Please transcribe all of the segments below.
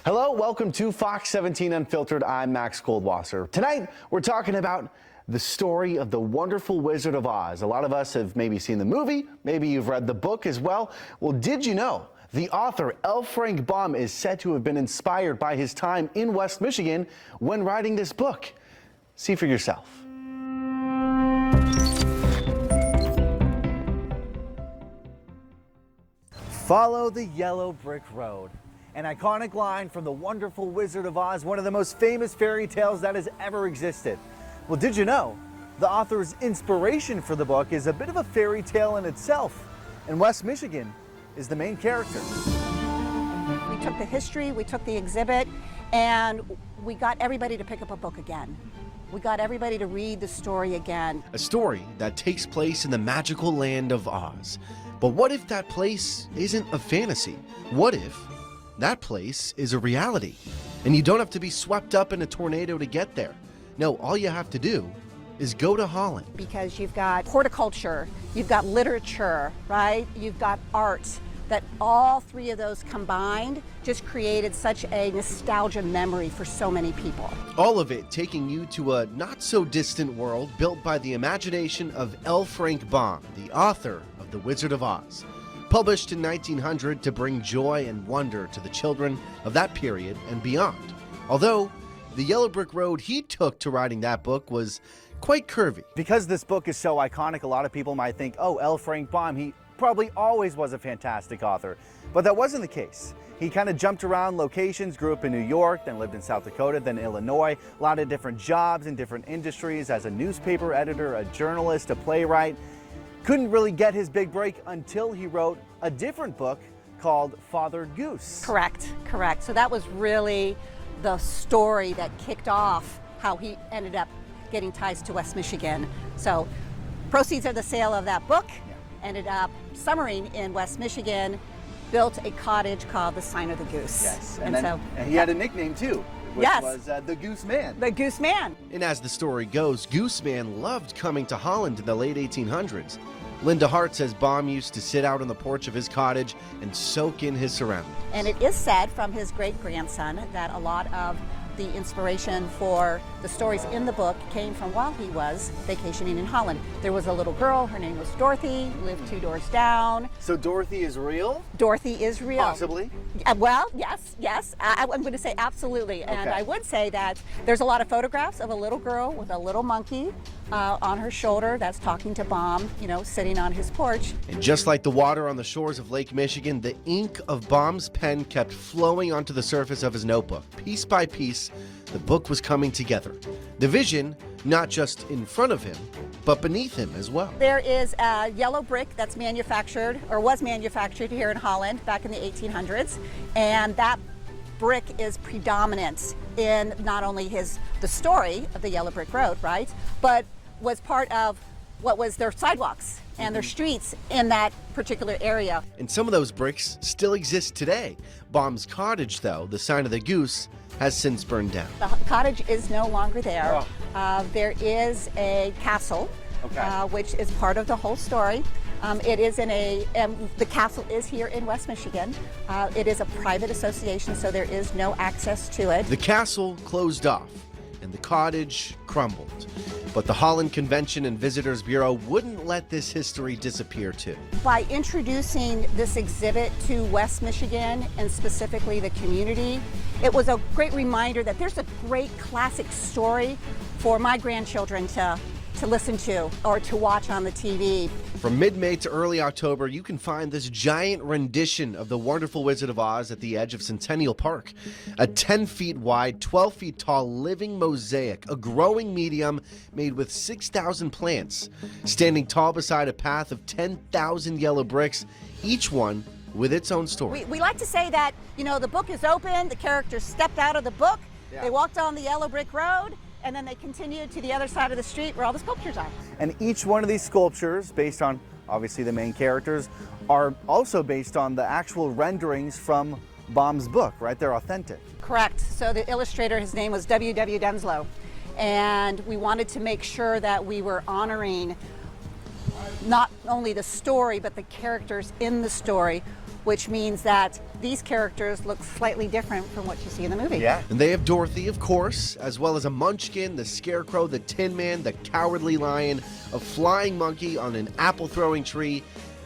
Hello, welcome to Fox 17 Unfiltered. I'm Max Goldwasser. Tonight, we're talking about the story of the wonderful Wizard of Oz. A lot of us have maybe seen the movie, maybe you've read the book as well. Well, did you know the author L. Frank Baum is said to have been inspired by his time in West Michigan when writing this book? See for yourself. Follow the yellow brick road. An iconic line from the wonderful Wizard of Oz, one of the most famous fairy tales that has ever existed. Well, did you know the author's inspiration for the book is a bit of a fairy tale in itself, and West Michigan is the main character. We took the history, we took the exhibit, and we got everybody to pick up a book again. We got everybody to read the story again. A story that takes place in the magical land of Oz. But what if that place isn't a fantasy? What if that place is a reality, and you don't have to be swept up in a tornado to get there? No, all you have to do is go to Holland. Because you've got horticulture, you've got literature, right? You've got art, that all three of those combined just created such a nostalgia memory for so many people. All of it taking you to a not so distant world built by the imagination of L. Frank Baum, the author of The Wizard of Oz. Published in 1900 to bring joy and wonder to the children of that period and beyond. Although the yellow brick road he took to writing that book was quite curvy. Because this book is so iconic, a lot of people might think, oh, L. Frank Baum, he probably always was a fantastic author. But that wasn't the case. He kind of jumped around locations, grew up in New York, then lived in South Dakota, then Illinois, a lot of different jobs in different industries as a newspaper editor, a journalist, a playwright. Couldn't really get his big break until he wrote a different book called Father Goose. Correct. So that was really the story that kicked off how he ended up getting ties to West Michigan. So proceeds of the sale of that book ended up summering in West Michigan, built a cottage called the Sign of the Goose. Yes, and he had a nickname too, which was the Goose Man. The Goose Man. And as the story goes, Goose Man loved coming to Holland in the late 1800s. Linda Hart says Baum used to sit out on the porch of his cottage and soak in his surroundings. And it is said from his great-grandson that a lot of the inspiration for the stories in the book came from while he was vacationing in Holland. There was a little girl, her name was Dorothy, lived 2 doors down. So Dorothy is real? Dorothy is real. Possibly? Well, yes. I'm going to say absolutely. And I would say that there's a lot of photographs of a little girl with a little monkey on her shoulder that's talking to Baum, sitting on his porch. And just like the water on the shores of Lake Michigan, the ink of Baum's pen kept flowing onto the surface of his notebook. Piece by piece, the book was coming together. The vision, not just in front of him, but beneath him as well. There is a yellow brick that's manufactured, or was manufactured here in Holland back in the 1800s, and that brick is predominant in not only the story of the yellow brick road, right, but was part of what was their sidewalks and their streets in that particular area. And some of those bricks still exist today. Baum's cottage, though, the Sign of the Goose, has since burned down. The cottage is no longer there. There is a castle, which is part of the whole story. It is the castle is here in West Michigan. It is a private association, so there is no access to it. The castle closed off, and the cottage crumbled. But the Holland Convention and Visitors Bureau wouldn't let this history disappear too. By introducing this exhibit to West Michigan, and specifically the community, it was a great reminder that there's a great classic story for my grandchildren to listen to or to watch on the TV. From mid-May to early October, you can find this giant rendition of the wonderful Wizard of Oz at the edge of Centennial Park. A 10 feet wide, 12 feet tall living mosaic, a growing medium made with 6,000 plants, standing tall beside a path of 10,000 yellow bricks, each one with its own story. We like to say that, the book is open, the characters stepped out of the book, they walked on the yellow brick road, and then they continued to the other side of the street where all the sculptures are. And each one of these sculptures, based on obviously the main characters, are also based on the actual renderings from Baum's book, right? They're authentic. Correct. So the illustrator, his name was W.W. Denslow. And we wanted to make sure that we were honoring not only the story, but the characters in the story, which means that these characters look slightly different from what you see in the movie. Yeah. And they have Dorothy, of course, as well as a Munchkin, the Scarecrow, the Tin Man, the Cowardly Lion, a flying monkey on an apple-throwing tree,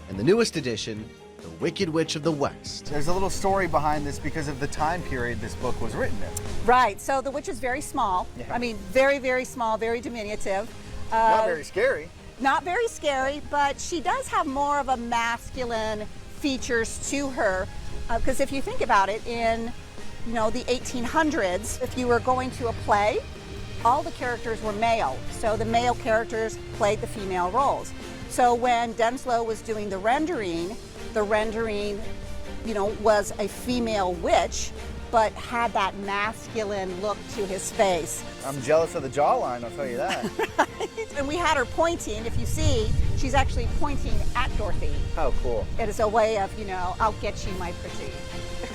and the newest addition, the Wicked Witch of the West. There's a little story behind this because of the time period this book was written in. Right, so the witch is very small. Yeah. I mean, very, very small, very diminutive. Not very scary. Not very scary, but she does have more of a masculine features to her. Because if you think about it, in the 1800s, if you were going to a play, all the characters were male. So the male characters played the female roles. So when Denslow was doing the rendering, was a female witch, but had that masculine look to his face. I'm jealous of the jawline, I'll tell you that. And we had her pointing. If you see, she's actually pointing at Dorothy. How cool. It is a way of, I'll get you, my pretty.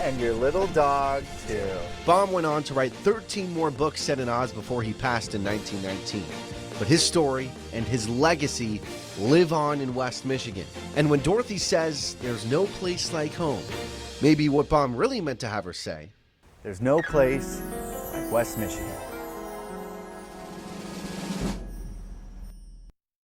And your little dog, too. Baum went on to write 13 more books set in Oz before he passed in 1919. But his story and his legacy live on in West Michigan. And when Dorothy says there's no place like home, maybe what Baum really meant to have her say, There's no place like West Michigan.